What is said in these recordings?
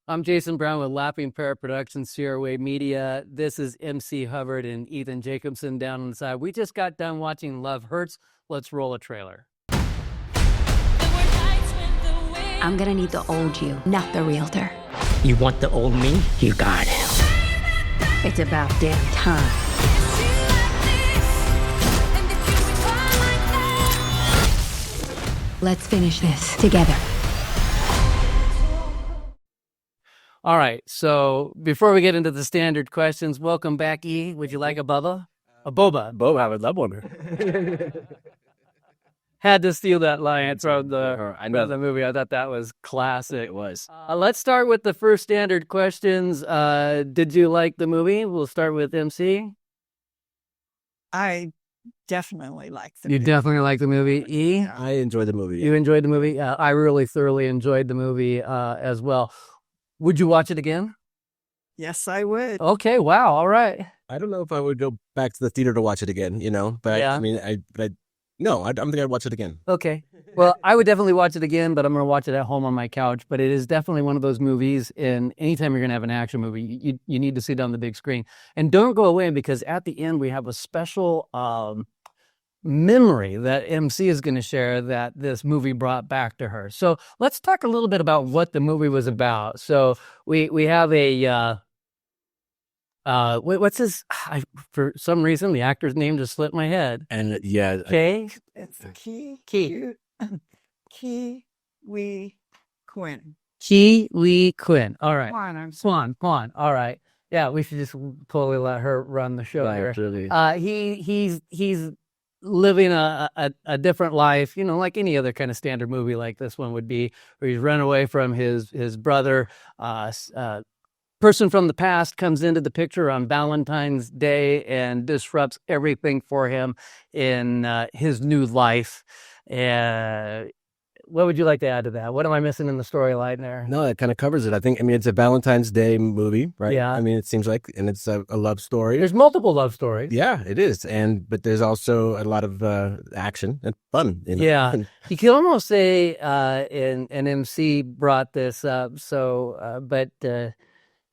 I'm Jason Brown with Lapping Parrot Productions, Sierra Way Media. This is MC Hubbard and Ethan Jacobson down on the side. We just got done watching Love Hurts. Let's roll a trailer. I'm gonna need the old you, not the realtor. You want the old me? You got it. It's about damn time. Let's finish this together. All right, so before we get into the standard questions, welcome back, E. Would you like a Bubba? A Boba. Boba, I would love one. Had to steal that line from the movie. I thought that was classic. It was. Let's start with the first standard questions. Did you like the movie? We'll start with MC. I definitely like the You movie. definitely like the movie. E? I enjoyed the movie. You enjoyed the movie? I really thoroughly enjoyed the movie as well. Would you watch it again? Yes, I would. Okay, wow, all right. I don't know if I would go back to the theater to watch it again, but Yeah. I don't think I'd watch it again. Okay. Well, I would definitely watch it again, but I'm going to watch it at home on my couch. But it is definitely one of those movies, and anytime you're going to have an action movie, you need to see it on the big screen. And don't go away, because at the end we have a special memory that MC is going to share that this movie brought back to her. So let's talk a little bit about what the movie was about. So we have a what's his? For some reason, the actor's name just slipped my head. And yeah, Kay? It's Key Wee Quinn. Ki Lee Quinn. All right. Swan. Swan. All right. Yeah, we should just totally let her run the show here. absolutely. He's living a different life, like any other kind of standard movie like this one would be, where he's run away from his brother. Person from the past comes into the picture on Valentine's Day and disrupts everything for him in his new life. What would you like to add to that? What am I missing in the storyline there? No, that kind of covers it. I think, it's a Valentine's Day movie, right? Yeah. It seems like, and it's a love story. There's multiple love stories. Yeah, it is. But there's also a lot of action and fun. Yeah. You can almost say, and MC brought this up, but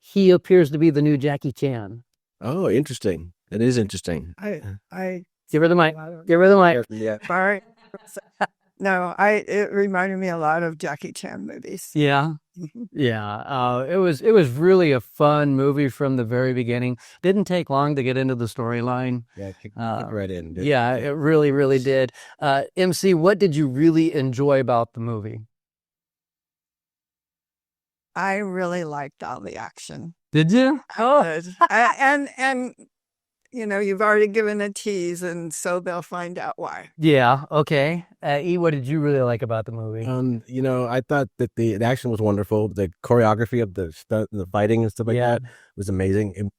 he appears to be the new Jackie Chan. Oh, interesting. It is interesting. I Give her the mic. Give her the mic. Yeah. sorry. No, it reminded me a lot of Jackie Chan movies. Yeah. Mhm. Yeah. It was really a fun movie from the very beginning. Didn't take long to get into the storyline. Yeah, kick right in. Dude. Yeah, it really, really did. MC, what did you really enjoy about the movie? I really liked all the action. Did you? I did. And you've already given a tease, and so they'll find out why. Yeah. Okay. E, what did you really like about the movie? I thought that the action was wonderful. The choreography of the stunt, the fighting and stuff like that was amazing.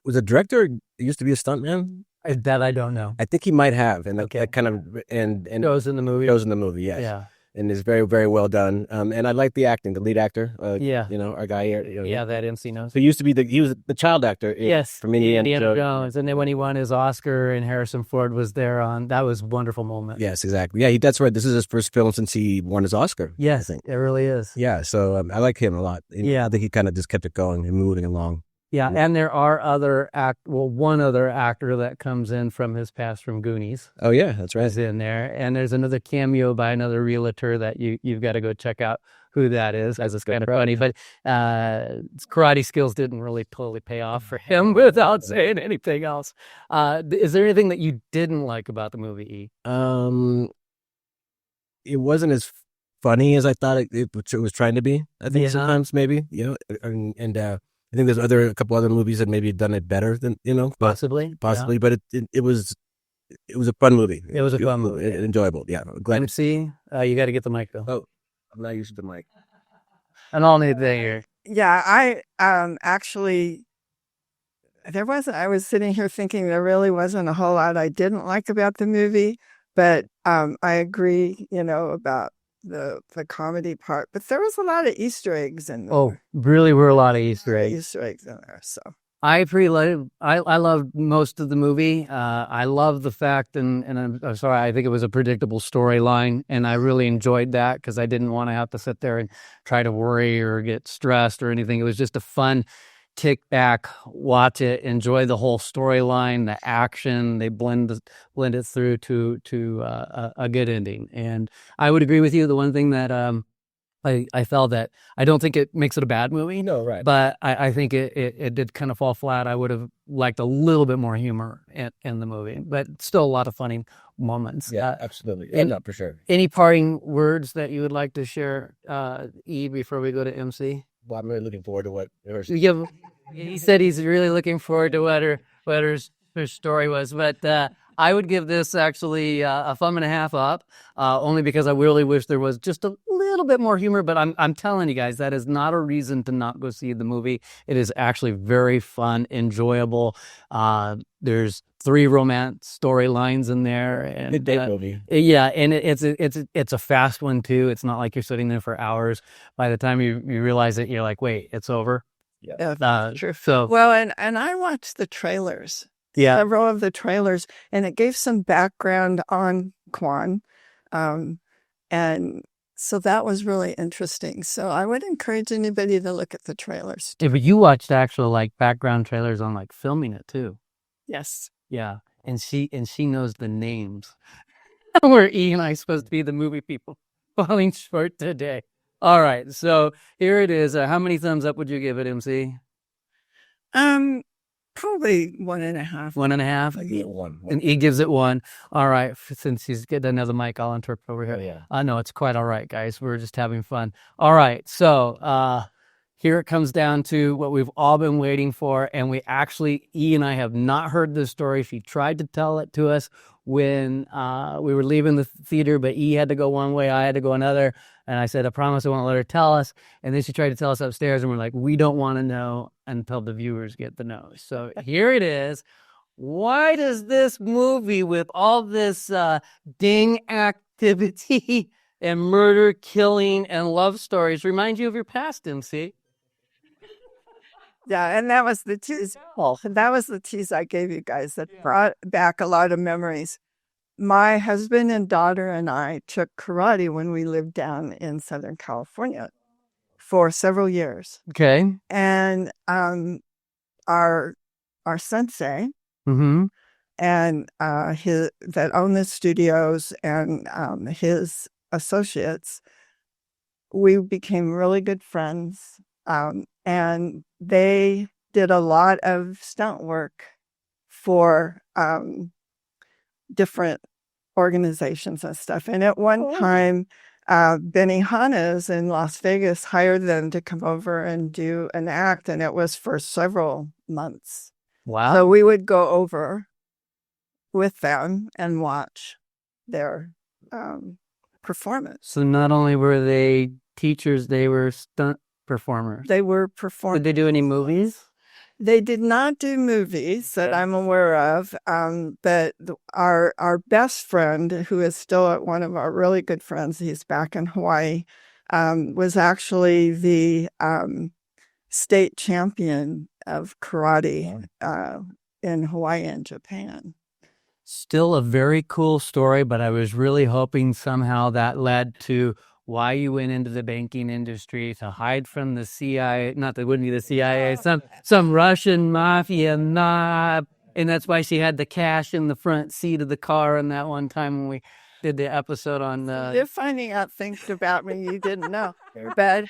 Was a director used to be a stuntman? That I don't know. I think he might have, and Okay. that kind of and Shows in the movie. shows in the movie. Yes. Yeah. And it's very, very well done. And I like the acting, the lead actor. Yeah. Our guy here. Yeah, that MC knows. So he was the child actor. Yes, From Indiana Jones. And then when he won his Oscar and Harrison Ford was there that was a wonderful moment. Yes, exactly. Yeah, that's right. This is his first film since he won his Oscar. Yes, I think. it really is. Yeah, so I like him a lot. Yeah. I think he kind of just kept it going and moving along. Yeah, and there are one other actor that comes in from his past from Goonies Oh yeah, that's right. is in there. And there's another cameo by another realtor that you've got to go check out who that is, as it's kind of funny. But his karate skills didn't really totally pay off for him without saying anything else. Is there anything that you didn't like about the movie, E? It wasn't as funny as I thought it was trying to be. I think Yeah. sometimes maybe and I think there's a couple other movies that maybe done it better than but Possibly. possibly. But it was a fun movie. It was a fun movie. Enjoyable. Yeah, Yeah. glad. MC, you got to get the mic, though. Oh, I'm not used to the mic. An all new thing here. Yeah, I actually I was sitting here thinking there really wasn't a whole lot I didn't like about the movie, but I agree, about the comedy part. But there was a lot of Easter eggs in there. Oh, really were a lot of Easter eggs. Easter eggs in there. So I loved most of the movie. I love the fact, and I'm sorry, I think it was a predictable storyline, and I really enjoyed that because I didn't want to have to sit there and try to worry or get stressed or anything. It was just a fun kick back, watch it, enjoy the whole storyline, the action. They blend it through to a good ending. And I would agree with you. The one thing that I felt that I don't think it makes it a bad movie. No, right. But I think it did kind of fall flat. I would have liked a little bit more humor in the movie, but still a lot of funny moments. Yeah, absolutely. and- No, for sure. Any parting words that you would like to share, E, before we go to MC? Well, I'm really looking forward to what yours. He said he's really looking forward to what her story was, but I would give this actually a thumb and a half up, only because I really wish there was just a little bit more humor. But I'm telling you guys, that is not a reason to not go see the movie. It is actually very fun, enjoyable. There's 3 romance storylines in there, and Good date movie. yeah, and it's a fast one too. It's not like you're sitting there for hours. By the time you realize it, you're like, wait, it's over. Yeah, True. So well, and I watched the trailers, yeah, several of the trailers, and it gave some background on Quan. And so that was really interesting. So I would encourage anybody to look at the trailers. yeah, but you watched actual like background trailers on like filming it too. Yes. Yeah, and she knows the names. We're E and I supposed to be the movie people. Falling short today. All right, so here it is. How many thumbs up would you give it, MC? Probably 1.5. 1.5. I give it one. And E gives it 1. All right, since he's getting another mic, I'll interpret over here. Oh, yeah. I know it's quite all right, guys. We're just having fun. All right, so here it comes down to what we've all been waiting for, and we actually, E and I have not heard this story. She tried to tell it to us when we were leaving the theater, but E had to go one way, I had to go another, and I said, I promise I won't let her tell us. And then she tried to tell us upstairs, and we're like, we don't want to know until the viewers get the know. So here it is. Why does this movie, with all this ding activity and murder, killing, and love stories, remind you of your past, MC? Yeah, and that was the tease. That was the tease I gave you guys that brought back a lot of memories. My husband and daughter and I took karate when we lived down in Southern California for several years. Okay. And our sensei Mm-hmm. and his that owned the studios and his associates, we became really good friends. And they did a lot of stunt work for different organizations and stuff. And at one time, Benihana's in Las Vegas hired them to come over and do an act, and it was for several months. Wow. So we would go over with them and watch their performance. So not only were they teachers, they were stunt performers. They were Did performing. they do any movies? They did not do movies that I'm aware of, but our best friend, who is still one of our really good friends, he's back in Hawaii, was actually the state champion of karate in Hawaii and Japan. Still a very cool story, but I was really hoping somehow that led to why you went into the banking industry, to hide from the CIA. Not that it wouldn't be the CIA, some Russian mafia mob. And that's why she had the cash in the front seat of the car in that one time when we did the episode on... You're finding out things about me you didn't know. But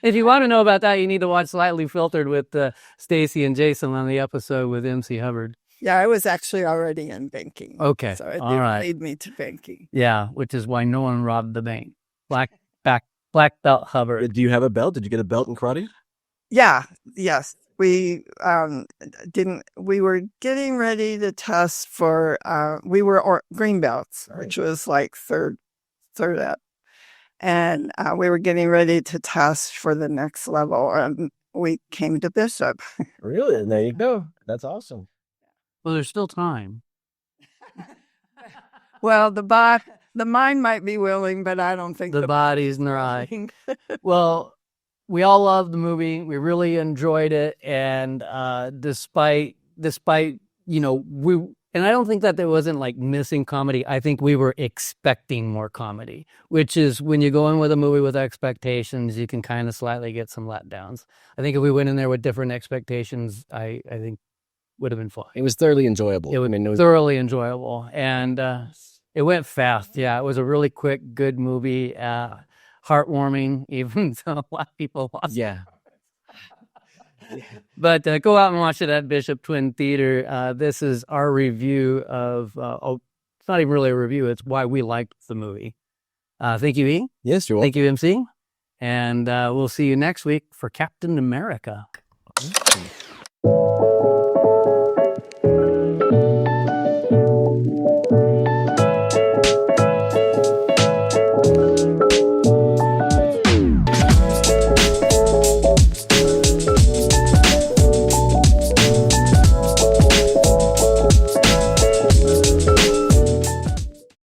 if you want to know about that, you need to watch Slightly Filtered with Stacy and Jason on the episode with MC Hubbard. yeah, I was actually already in banking. Okay, So it all didn't right. lead me to banking. Yeah, which is why no one robbed the bank. Black belt Hubbard. Do you have a belt? Did you get a belt in karate? Yeah, yes. We we were getting ready to test for, we were green belts, which was like third up. And we were getting ready to test for the next level. And we came to Bishop. Really? And there you go. That's awesome. Well, there's still time. Well, the mind might be willing, but I don't think The body's not. willing. Well, we all loved the movie. We really enjoyed it, and despite and I don't think that there wasn't like missing comedy. I think we were expecting more comedy, which is when you go in with a movie with expectations, you can kind of slightly get some letdowns. I think if we went in there with different expectations, I think would have been fun. It was thoroughly enjoyable. It was thoroughly enjoyable, and it went fast. Yeah, it was a really quick, good movie. Heartwarming, even though a lot of people lost. Yeah. But go out and watch it at Bishop Twin Theater. This is our review of, it's not even really a review, it's why we liked the movie. Thank you, E. Yes, you're welcome. Thank you, MC. And we'll see you next week for Captain America.